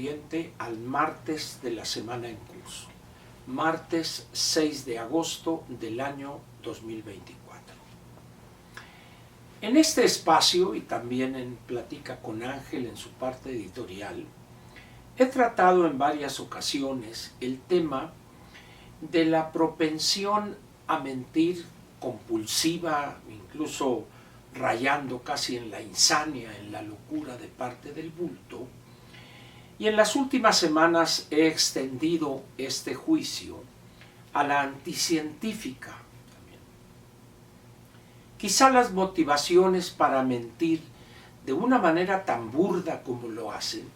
correspondiente al martes de la semana en curso, martes 6 de agosto del año 2024. En este espacio, y también en Platica con Ángel en su parte editorial, he tratado en varias ocasiones el tema de la propensión a mentir compulsiva, incluso rayando casi en la insania, en la locura de parte del bulto. Y en las últimas semanas he extendido este juicio a la anticientífica también. Quizá las motivaciones para mentir de una manera tan burda como lo hacen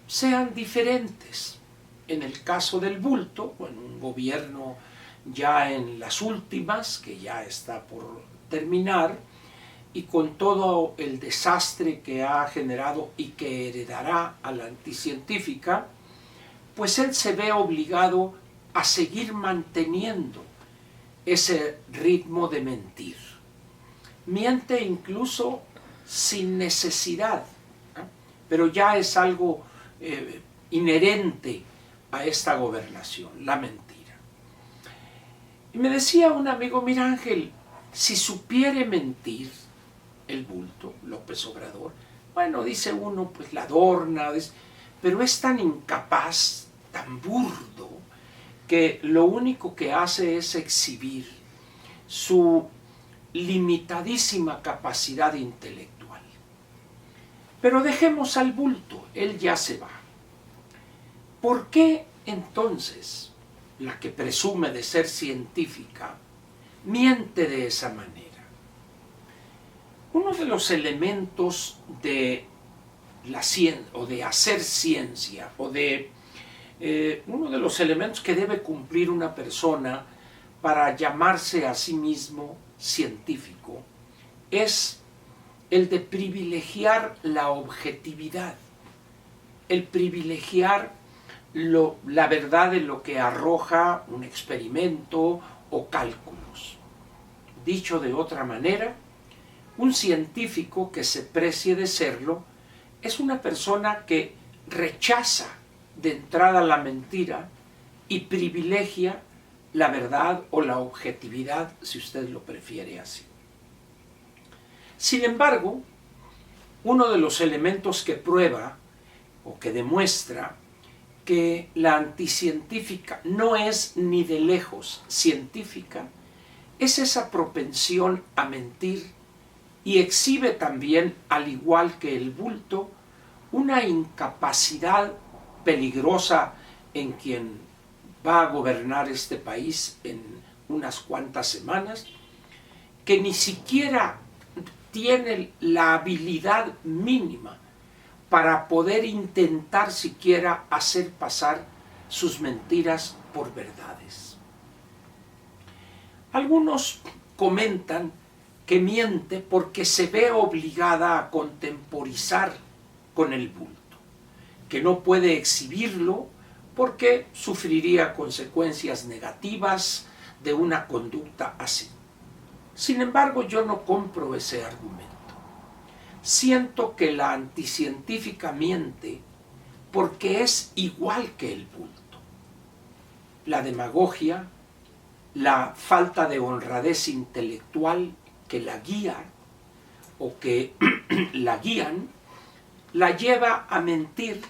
sean diferentes. En el caso del bulto, bueno, un gobierno ya en las últimas, que ya está por terminar, y con todo el desastre que ha generado y que heredará a la anticientífica, pues él se ve obligado a seguir manteniendo ese ritmo de mentir. Miente incluso sin necesidad, ¿no? Pero ya es algo inherente a esta gobernación, la mentira. Y me decía un amigo, mira Ángel, si supiere mentir el bulto, López Obrador, bueno, dice uno, pues la adorna, pero es tan incapaz, tan burdo, que lo único que hace es exhibir su limitadísima capacidad intelectual. Pero dejemos al bulto, él ya se va. ¿Por qué entonces la que presume de ser científica miente de esa manera? Uno de los elementos de la ciencia, o de hacer ciencia, o de uno de los elementos que debe cumplir una persona para llamarse a sí mismo científico, es el de privilegiar la objetividad, el privilegiar la verdad de lo que arroja un experimento o cálculos. Dicho de otra manera, un científico que se precie de serlo es una persona que rechaza de entrada la mentira y privilegia la verdad o la objetividad, si usted lo prefiere así. Sin embargo, uno de los elementos que prueba o que demuestra que la anticientífica no es ni de lejos científica es esa propensión a mentir, y exhibe también, al igual que el bulto, una incapacidad peligrosa en quien va a gobernar este país en unas cuantas semanas, que ni siquiera tiene la habilidad mínima para poder intentar siquiera hacer pasar sus mentiras por verdades. Algunos comentan que miente porque se ve obligada a contemporizar con el bulto, que no puede exhibirlo porque sufriría consecuencias negativas de una conducta así. Sin embargo, yo no compro ese argumento. Siento que la anticientífica miente porque es igual que el bulto. La demagogia, la falta de honradez intelectual que la guía o que la guían, la lleva a mentir,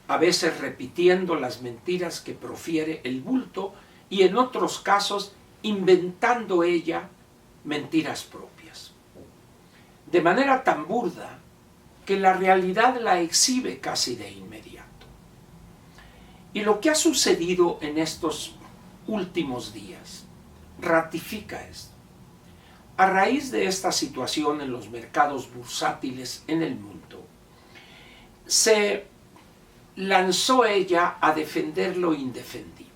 a veces repitiendo las mentiras que profiere el bulto y en otros casos inventando ella mentiras propias. De manera tan burda que la realidad la exhibe casi de inmediato. Y lo que ha sucedido en estos últimos días ratifica esto. A raíz de esta situación en los mercados bursátiles en el mundo, se lanzó ella a defender lo indefendible.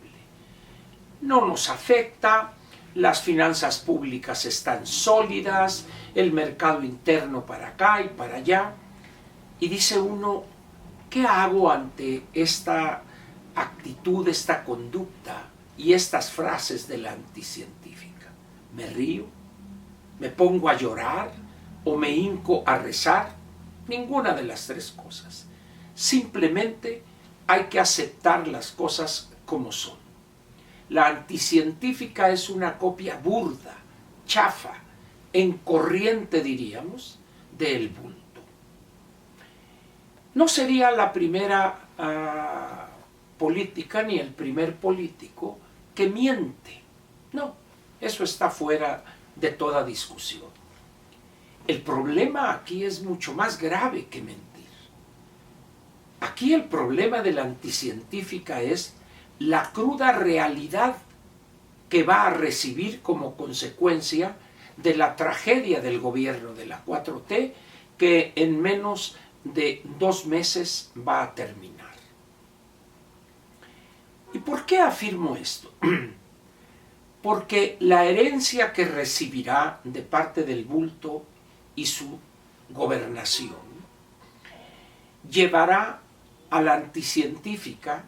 No nos afecta, las finanzas públicas están sólidas, el mercado interno para acá y para allá. Y dice uno, ¿qué hago ante esta actitud, esta conducta y estas frases de la anticientífica? ¿Me río? ¿Me pongo a llorar? ¿O me hinco a rezar? Ninguna de las tres cosas. Simplemente hay que aceptar las cosas como son. La anticientífica es una copia burda, chafa, en corriente, diríamos, del bulto. No sería la primera política ni el primer político que miente. No, eso está fuera de toda discusión. El problema aquí es mucho más grave que mentir. Aquí el problema de la anticientífica es la cruda realidad que va a recibir como consecuencia de la tragedia del gobierno de la 4T, que en menos de 2 meses va a terminar. ¿Y por qué afirmo esto? Porque la herencia que recibirá de parte del bulto y su gobernación llevará a la anticientífica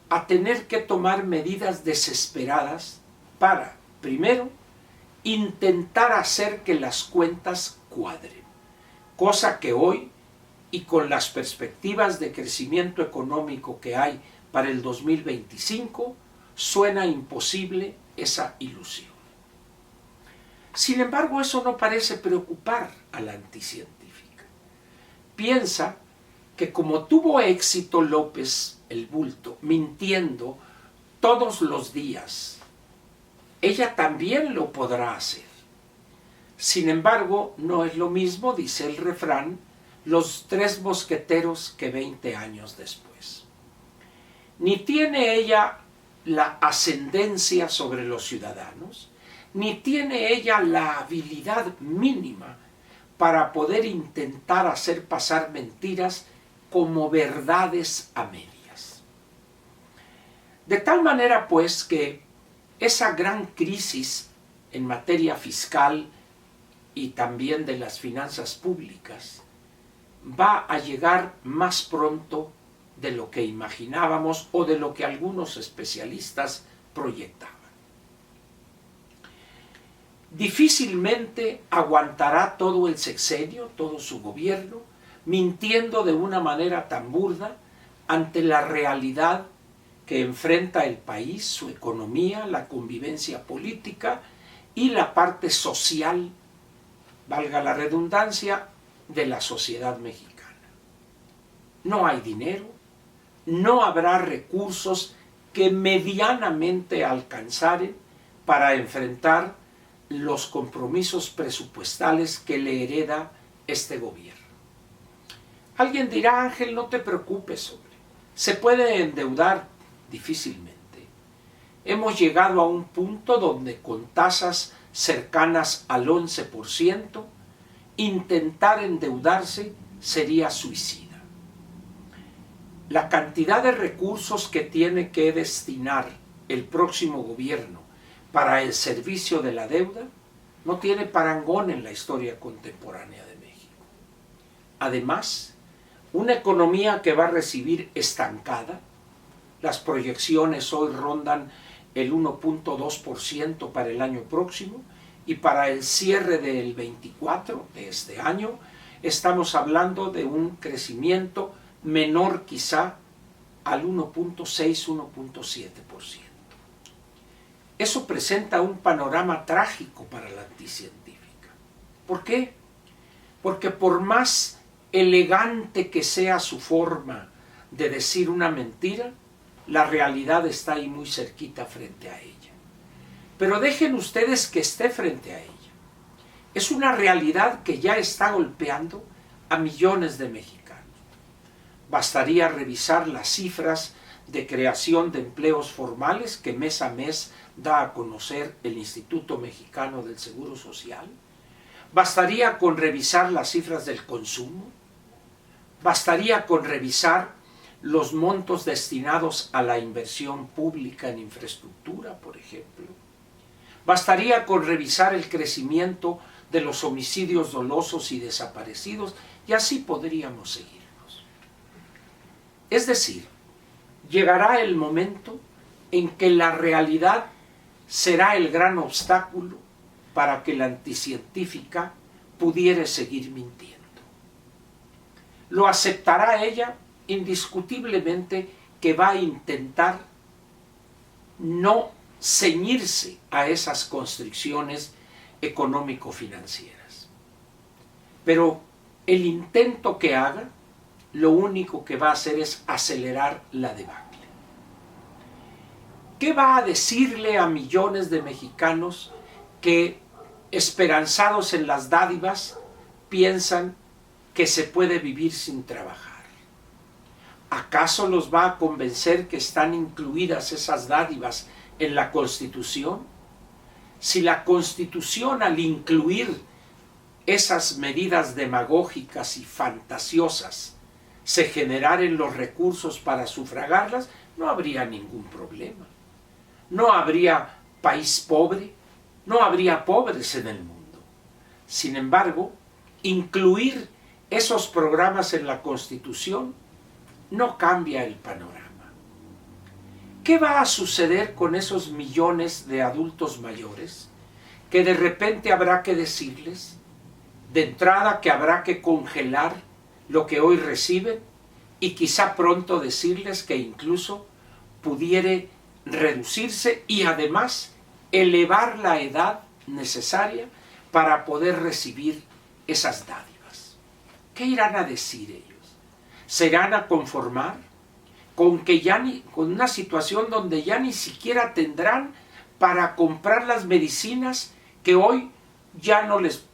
a tener que tomar medidas desesperadas para, primero, intentar hacer que las cuentas cuadren, cosa que hoy, y con las perspectivas de crecimiento económico que hay para el 2025, suena imposible esa ilusión. Sin embargo, eso no parece preocupar a la anticientífica. Piensa que como tuvo éxito López el bulto mintiendo todos los días, ella también lo podrá hacer. Sin embargo, no es lo mismo, dice el refrán, los 3 mosqueteros que 20 años después. Ni tiene ella la ascendencia sobre los ciudadanos, ni tiene ella la habilidad mínima para poder intentar hacer pasar mentiras como verdades a medias. De tal manera, pues, que esa gran crisis en materia fiscal y también de las finanzas públicas va a llegar más pronto de lo que imaginábamos o de lo que algunos especialistas proyectaban. Difícilmente aguantará todo el sexenio, todo su gobierno, mintiendo de una manera tan burda ante la realidad que enfrenta el país, su economía, la convivencia política y la parte social, valga la redundancia, de la sociedad mexicana. No hay dinero, no habrá recursos que medianamente alcanzaren para enfrentar los compromisos presupuestales que le hereda este gobierno. Alguien dirá, Ángel, no te preocupes, hombre, se puede endeudar difícilmente. Hemos llegado a un punto donde con tasas cercanas al 11%, intentar endeudarse sería suicida. La cantidad de recursos que tiene que destinar el próximo gobierno para el servicio de la deuda no tiene parangón en la historia contemporánea de México. Además, una economía que va a recibir estancada, las proyecciones hoy rondan el 1.2% para el año próximo, y para el cierre del 24 de este año estamos hablando de un crecimiento menor quizá al 1.6-1.7%. Eso presenta un panorama trágico para la anticientífica. ¿Por qué? Porque por más elegante que sea su forma de decir una mentira, la realidad está ahí muy cerquita frente a ella. Pero dejen ustedes que esté frente a ella. Es una realidad que ya está golpeando a millones de mexicanos. Bastaría revisar las cifras de creación de empleos formales que mes a mes da a conocer el Instituto Mexicano del Seguro Social. Bastaría con revisar las cifras del consumo. Bastaría con revisar los montos destinados a la inversión pública en infraestructura, por ejemplo. Bastaría con revisar el crecimiento de los homicidios dolosos y desaparecidos, y así podríamos seguirnos. Es decir, llegará el momento en que la realidad será el gran obstáculo para que la anticientífica pudiera seguir mintiendo. Lo aceptará ella indiscutiblemente que va a intentar no ceñirse a esas constricciones económico-financieras. Pero el intento que haga, lo único que va a hacer es acelerar la debacle. ¿Qué va a decirle a millones de mexicanos que, esperanzados en las dádivas, piensan que se puede vivir sin trabajar? ¿Acaso los va a convencer que están incluidas esas dádivas en la Constitución? Si la Constitución, al incluir esas medidas demagógicas y fantasiosas, se generaren los recursos para sufragarlas, no habría ningún problema. No habría país pobre, no habría pobres en el mundo. Sin embargo, incluir esos programas en la Constitución no cambia el panorama. ¿Qué va a suceder con esos millones de adultos mayores que de repente habrá que decirles, de entrada, que habrá que congelar lo que hoy reciben y quizá pronto decirles que incluso pudiere reducirse y además elevar la edad necesaria para poder recibir esas dádivas? ¿Qué irán a decir ellos? ¿Se irán a conformar con que con una situación donde ya ni siquiera tendrán para comprar las medicinas que hoy ya no les...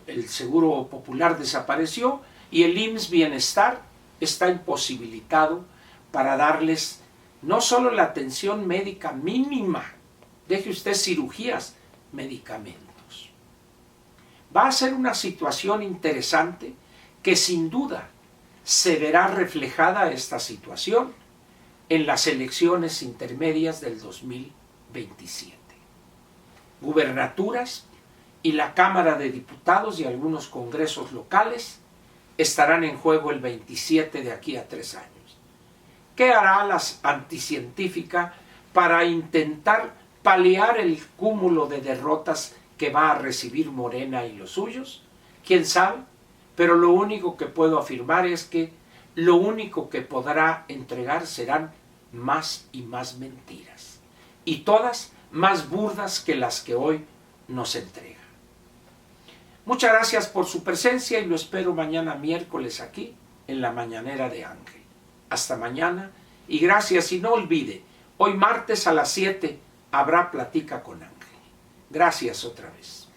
El Seguro Popular desapareció y el IMSS Bienestar está imposibilitado para darles no solo la atención médica mínima, deje usted cirugías, medicamentos? Va a ser una situación interesante que sin duda se verá reflejada esta situación en las elecciones intermedias del 2027. Gubernaturas y la Cámara de Diputados y algunos congresos locales estarán en juego el 27 de aquí a 3 años. ¿Qué hará la anticientífica para intentar paliar el cúmulo de derrotas que va a recibir Morena y los suyos? ¿Quién sabe? Pero lo único que puedo afirmar es que lo único que podrá entregar serán más y más mentiras, y todas más burdas que las que hoy nos entrega. Muchas gracias por su presencia y lo espero mañana miércoles aquí en la Mañanera de Ángel. Hasta mañana y gracias, y no olvide, hoy martes a las 7 habrá Platica con Ángel. Gracias otra vez.